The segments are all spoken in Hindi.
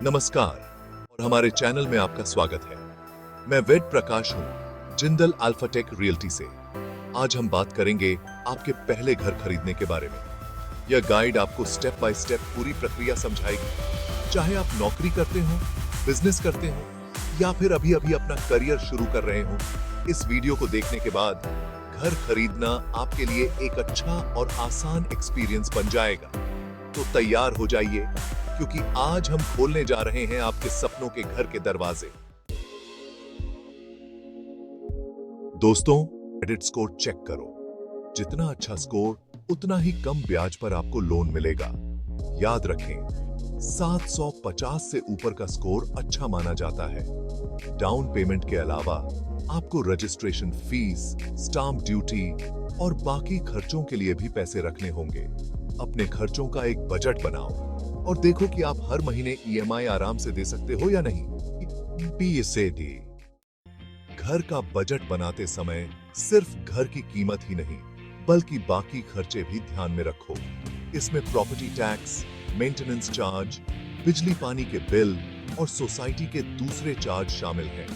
नमस्कार और हमारे चैनल में आपका स्वागत है। मैं वेद प्रकाश हूं, जिंदल अल्फाटेक रियल्टी से। आज हम बात करेंगे आपके पहले घर खरीदने के बारे में। यह गाइड आपको स्टेप बाय स्टेप पूरी प्रक्रिया समझाएगी। चाहे आप नौकरी करते हो, बिजनेस करते हो या फिर अभी अभी अपना करियर शुरू कर रहे हो, इस वीडियो को देखने के बाद घर खरीदना आपके लिए एक अच्छा और आसान एक्सपीरियंस बन जाएगा। तो तैयार हो जाइए, क्योंकि आज हम खोलने जा रहे हैं आपके सपनों के घर के दरवाजे। दोस्तों, क्रेडिट स्कोर चेक करो। जितना अच्छा स्कोर, उतना ही कम ब्याज पर आपको लोन मिलेगा। याद रखें, 750 से ऊपर का स्कोर अच्छा माना जाता है। डाउन पेमेंट के अलावा आपको रजिस्ट्रेशन फीस, स्टाम्प ड्यूटी और बाकी खर्चों के लिए भी पैसे रखने होंगे। अपने खर्चों का एक बजट बनाओ और देखो कि आप हर महीने ईएमआई आराम से दे सकते हो या नहीं। PSAD। घर का बजट बनाते समय सिर्फ घर की कीमत ही नहीं, बल्कि बाकी खर्चे भी ध्यान में रखो। इसमें प्रॉपर्टी टैक्स, मेंटेनेंस चार्ज, बिजली पानी के बिल और सोसाइटी के दूसरे चार्ज शामिल हैं।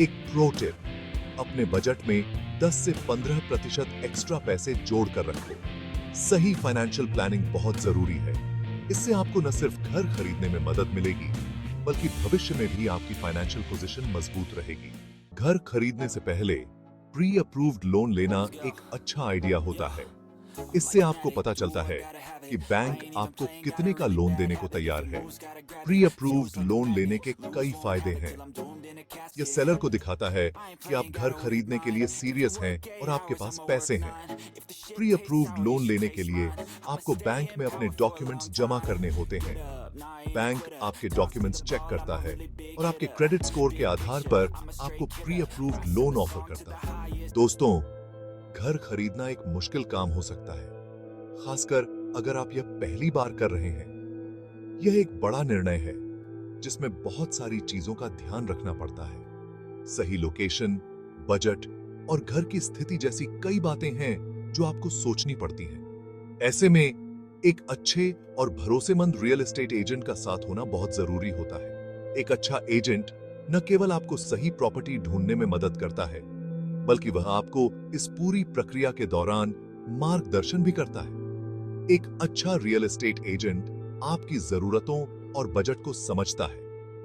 एक प्रो टिप, अपने बजट में 10 से 15% एक्स्ट्रा पैसे जोड़कर रखो। सही फाइनेंशियल प्लानिंग बहुत जरूरी है। इससे आपको न सिर्फ घर खरीदने में मदद मिलेगी, बल्कि भविष्य में भी आपकी फाइनेंशियल पोजीशन मजबूत रहेगी। घर खरीदने से पहले प्री अप्रूव्ड लोन लेना एक अच्छा आइडिया होता है। इससे आपको पता चलता है कि बैंक आपको कितने का लोन देने को तैयार है। प्री अप्रूव्ड लोन लेने के कई फायदे हैं। यह सेलर को दिखाता है कि आप घर खरीदने के लिए सीरियस हैं और आपके पास पैसे हैं। प्री अप्रूव्ड लोन लेने के लिए आपको बैंक में अपने डॉक्यूमेंट्स जमा करने होते हैं। बैंक आपके डॉक्यूमेंट्स चेक करता है और आपके क्रेडिट स्कोर के आधार पर आपको प्री अप्रूव्ड लोन ऑफर करता है। दोस्तों, घर खरीदना एक मुश्किल काम हो सकता है, खासकर अगर आप यह पहली बार कर रहे हैं। यह एक बड़ा निर्णय है जिसमें बहुत सारी चीजों का ध्यान रखना पड़ता है। सही लोकेशन, बजट और घर की स्थिति जैसी कई बातें हैं जो आपको सोचनी पड़ती हैं। ऐसे में एक अच्छे और भरोसेमंद रियल एस्टेट एजेंट का साथ होना बहुत जरूरी होता है। एक अच्छा एजेंट न केवल आपको सही प्रॉपर्टी ढूंढने में मदद करता है, बल्कि वह आपको इस पूरी प्रक्रिया के दौरान मार्गदर्शन भी करता है। एक अच्छा रियल एस्टेट एजेंट आपकी जरूरतों और बजट को समझता है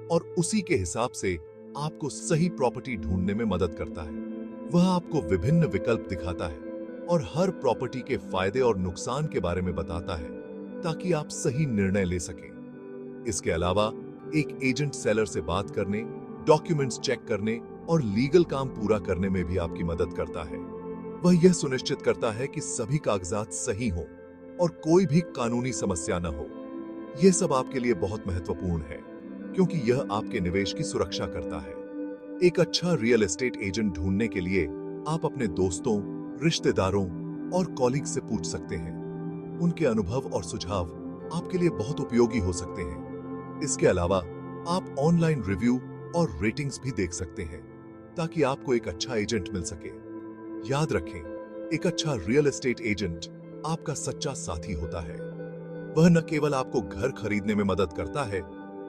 और उसी के हिसाब से आपको सही प्रॉपर्टी ढूंढने में मदद करता है। वह आपको विभिन्न विकल्प दिखाता है और हर प्रॉपर्टी के फायदे और नुकसान के बारे में बताता है, ताकि आप सही निर्णय ले सकें। इसके अलावा एक एजेंट सेलर से बात करने, डॉक्यूमेंट्स चेक करने और लीगल काम पूरा करने में भी आपकी मदद करता है। वह यह सुनिश्चित करता है कि सभी कागजात सही हों और कोई भी कानूनी समस्या न हो। यह सब आपके लिए बहुत महत्वपूर्ण है, क्योंकि यह आपके निवेश की सुरक्षा करता है। एक अच्छा रियल एस्टेट एजेंट ढूंढने के लिए आप अपने दोस्तों, रिश्तेदारों और कॉलीग से पूछ सकते हैं। उनके अनुभव और सुझाव आपके लिए बहुत उपयोगी हो सकते हैं। इसके अलावा आप ऑनलाइन रिव्यू और रेटिंग्स भी देख सकते हैं, ताकि आपको एक अच्छा एजेंट मिल सके। याद रखें, एक अच्छा रियल एस्टेट एजेंट आपका सच्चा साथी होता है। वह न केवल आपको घर खरीदने में मदद करता है,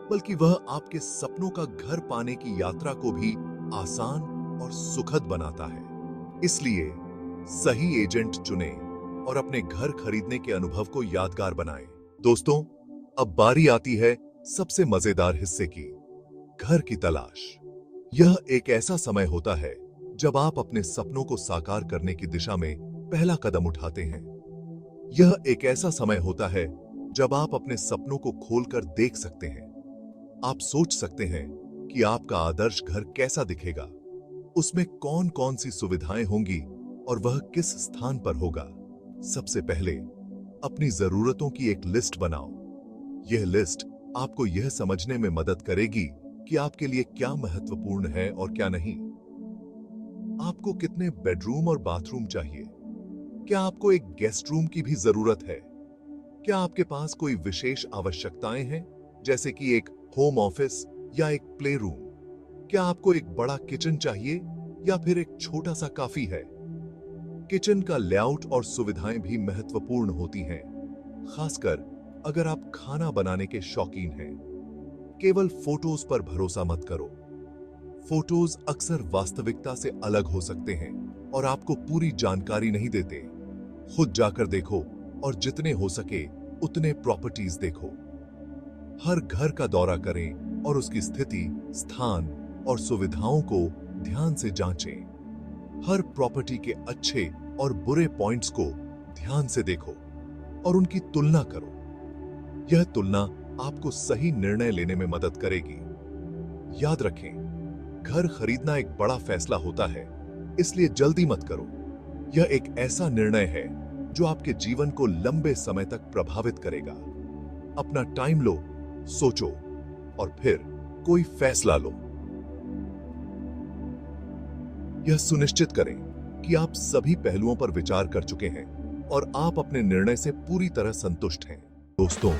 बल्कि वह आपके सपनों का घर पाने की यात्रा को भी आसान और सुखद बनाता है। इसलिए सही एजेंट चुनें और अपने घर खरीदने के अनुभव को यादगार बनाएं। दोस्तों, अब बारी आती है सबसे मजेदार हिस्से की, घर की तलाश। यह एक ऐसा समय होता है जब आप अपने सपनों को साकार करने की दिशा में पहला कदम उठाते हैं। यह एक ऐसा समय होता है जब आप अपने सपनों को खोलकर देख सकते हैं। आप सोच सकते हैं कि आपका आदर्श घर कैसा दिखेगा, उसमें कौन कौन सी सुविधाएं होंगी और वह किस स्थान पर होगा। सबसे पहले अपनी जरूरतों की एक लिस्ट बनाओ। यह लिस्ट आपको यह समझने में मदद करेगी कि आपके लिए क्या महत्वपूर्ण है और क्या नहीं। आपको कितने बेडरूम और बाथरूम चाहिए? क्या आपको एक गेस्ट रूम की भी जरूरत है? क्या आपके पास कोई विशेष आवश्यकताएं हैं, जैसे कि एक होम ऑफिस या एक प्ले रूम? क्या आपको एक बड़ा किचन चाहिए या फिर एक छोटा सा काफी है? किचन का लेआउट और सुविधाएं भी महत्वपूर्ण होती हैं, खासकर अगर आप खाना बनाने के शौकीन हैं। केवल फोटोज पर भरोसा मत करो। फोटोज अक्सर वास्तविकता से अलग हो सकते हैं और आपको पूरी जानकारी नहीं देते। खुद जाकर देखो और जितने हो सके उतने प्रॉपर्टीज देखो। हर घर का दौरा करें और उसकी स्थिति, स्थान और सुविधाओं को ध्यान से जांचें। हर प्रॉपर्टी के अच्छे और बुरे पॉइंट्स को ध्यान से देखो और उनकी तुलना करो। यह तुलना आपको सही निर्णय लेने में मदद करेगी। याद रखें, घर खरीदना एक बड़ा फैसला होता है, इसलिए जल्दी मत करो। यह एक ऐसा निर्णय है जो आपके जीवन को लंबे समय तक प्रभावित करेगा। अपना टाइम लो, सोचो और फिर कोई फैसला लो। यह सुनिश्चित करें कि आप सभी पहलुओं पर विचार कर चुके हैं और आप अपने निर्णय से पूरी तरह संतुष्ट हैं। दोस्तों,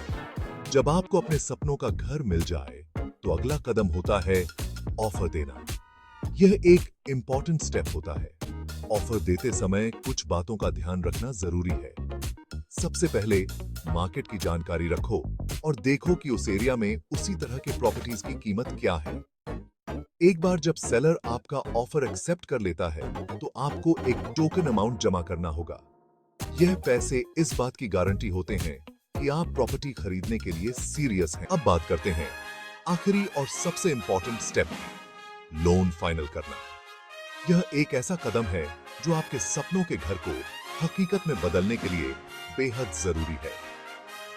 जब आपको अपने सपनों का घर मिल जाए तो अगला कदम होता है ऑफर देना। यह एक इंपॉर्टेंट स्टेप होता है। ऑफर देते समय कुछ बातों का ध्यान रखना जरूरी है। सबसे पहले मार्केट की जानकारी रखो और देखो कि उस एरिया में उसी तरह के प्रॉपर्टीज की कीमत क्या है। एक बार जब सेलर आपका ऑफर एक्सेप्ट कर लेता है तो आपको एक टोकन अमाउंट जमा करना होगा। यह पैसे इस बात की गारंटी होते हैं कि आप प्रॉपर्टी खरीदने के लिए सीरियस हैं। अब बात करते हैं आखिरी और सबसे इंपॉर्टेंट स्टेप, लोन फाइनल करना। यह एक ऐसा कदम है जो आपके सपनों के घर को हकीकत में बदलने के लिए बेहद जरूरी है।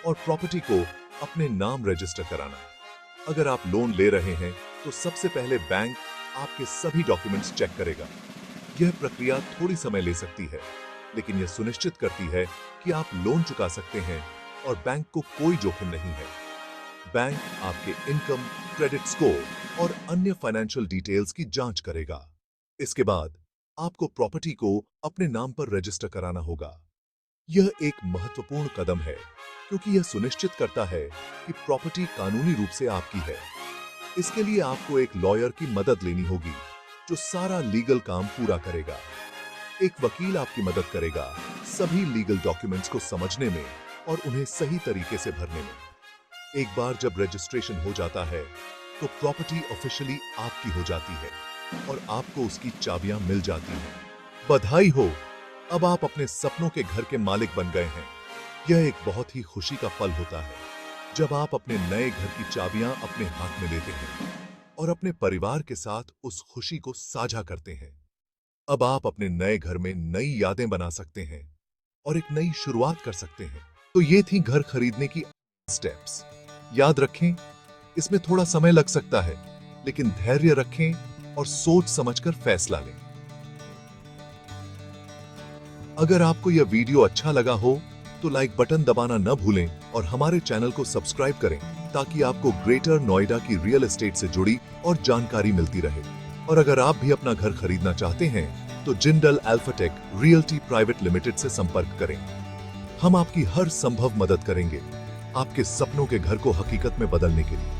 और प्रॉपर्टी को अपने नाम रजिस्टर कराना। अगर आप लोन ले रहे हैं तो सबसे पहले बैंक आपके सभी डॉक्यूमेंट्स चेक करेगा। यह प्रक्रिया थोड़ी समय ले सकती है, लेकिन यह सुनिश्चित करती है कि आप लोन चुका सकते हैं और बैंक को कोई जोखिम नहीं है। बैंक आपके इनकम, क्रेडिट स्कोर और अन्य फाइनेंशियल डिटेल्स की जांच करेगा। इसके बाद आपको प्रॉपर्टी को अपने नाम पर रजिस्टर कराना होगा। यह एक महत्वपूर्ण कदम है क्योंकि यह सुनिश्चित करता है कि प्रॉपर्टी कानूनी रूप से आपकी है। इसके लिए आपको एक लॉयर की मदद लेनी होगी जो सारा लीगल काम पूरा करेगा। एक वकील आपकी मदद करेगा सभी लीगल डॉक्यूमेंट्स को समझने में और उन्हें सही तरीके से भरने में। एक बार जब रजिस्ट्रेशन हो जाता है तो प्रॉपर्टी ऑफिशियली आपकी हो जाती है और आपको उसकी चाबियां मिल जाती हैं। बधाई हो, अब आप अपने सपनों के घर के मालिक बन गए हैं। यह एक बहुत ही खुशी का पल होता है जब आप अपने नए घर की चाबियां अपने हाथ में लेते हैं और अपने परिवार के साथ उस खुशी को साझा करते हैं। अब आप अपने नए घर में नई यादें बना सकते हैं और एक नई शुरुआत कर सकते हैं। तो ये थी घर खरीदने की स्टेप्स। याद रखें, इसमें थोड़ा समय लग सकता है, लेकिन धैर्य रखें और सोच समझकर फैसला लें। अगर आपको यह वीडियो अच्छा लगा हो तो लाइक बटन दबाना न भूलें और हमारे चैनल को सब्सक्राइब करें ताकि आपको ग्रेटर नोएडा की रियल एस्टेट से जुड़ी और जानकारी मिलती रहे। और अगर आप भी अपना घर खरीदना चाहते हैं तो जिंदल अल्फाटेक रियल्टी प्राइवेट लिमिटेड से संपर्क करें। हम आपकी हर संभव मदद करेंगे आपके सपनों के घर को हकीकत में बदलने के लिए।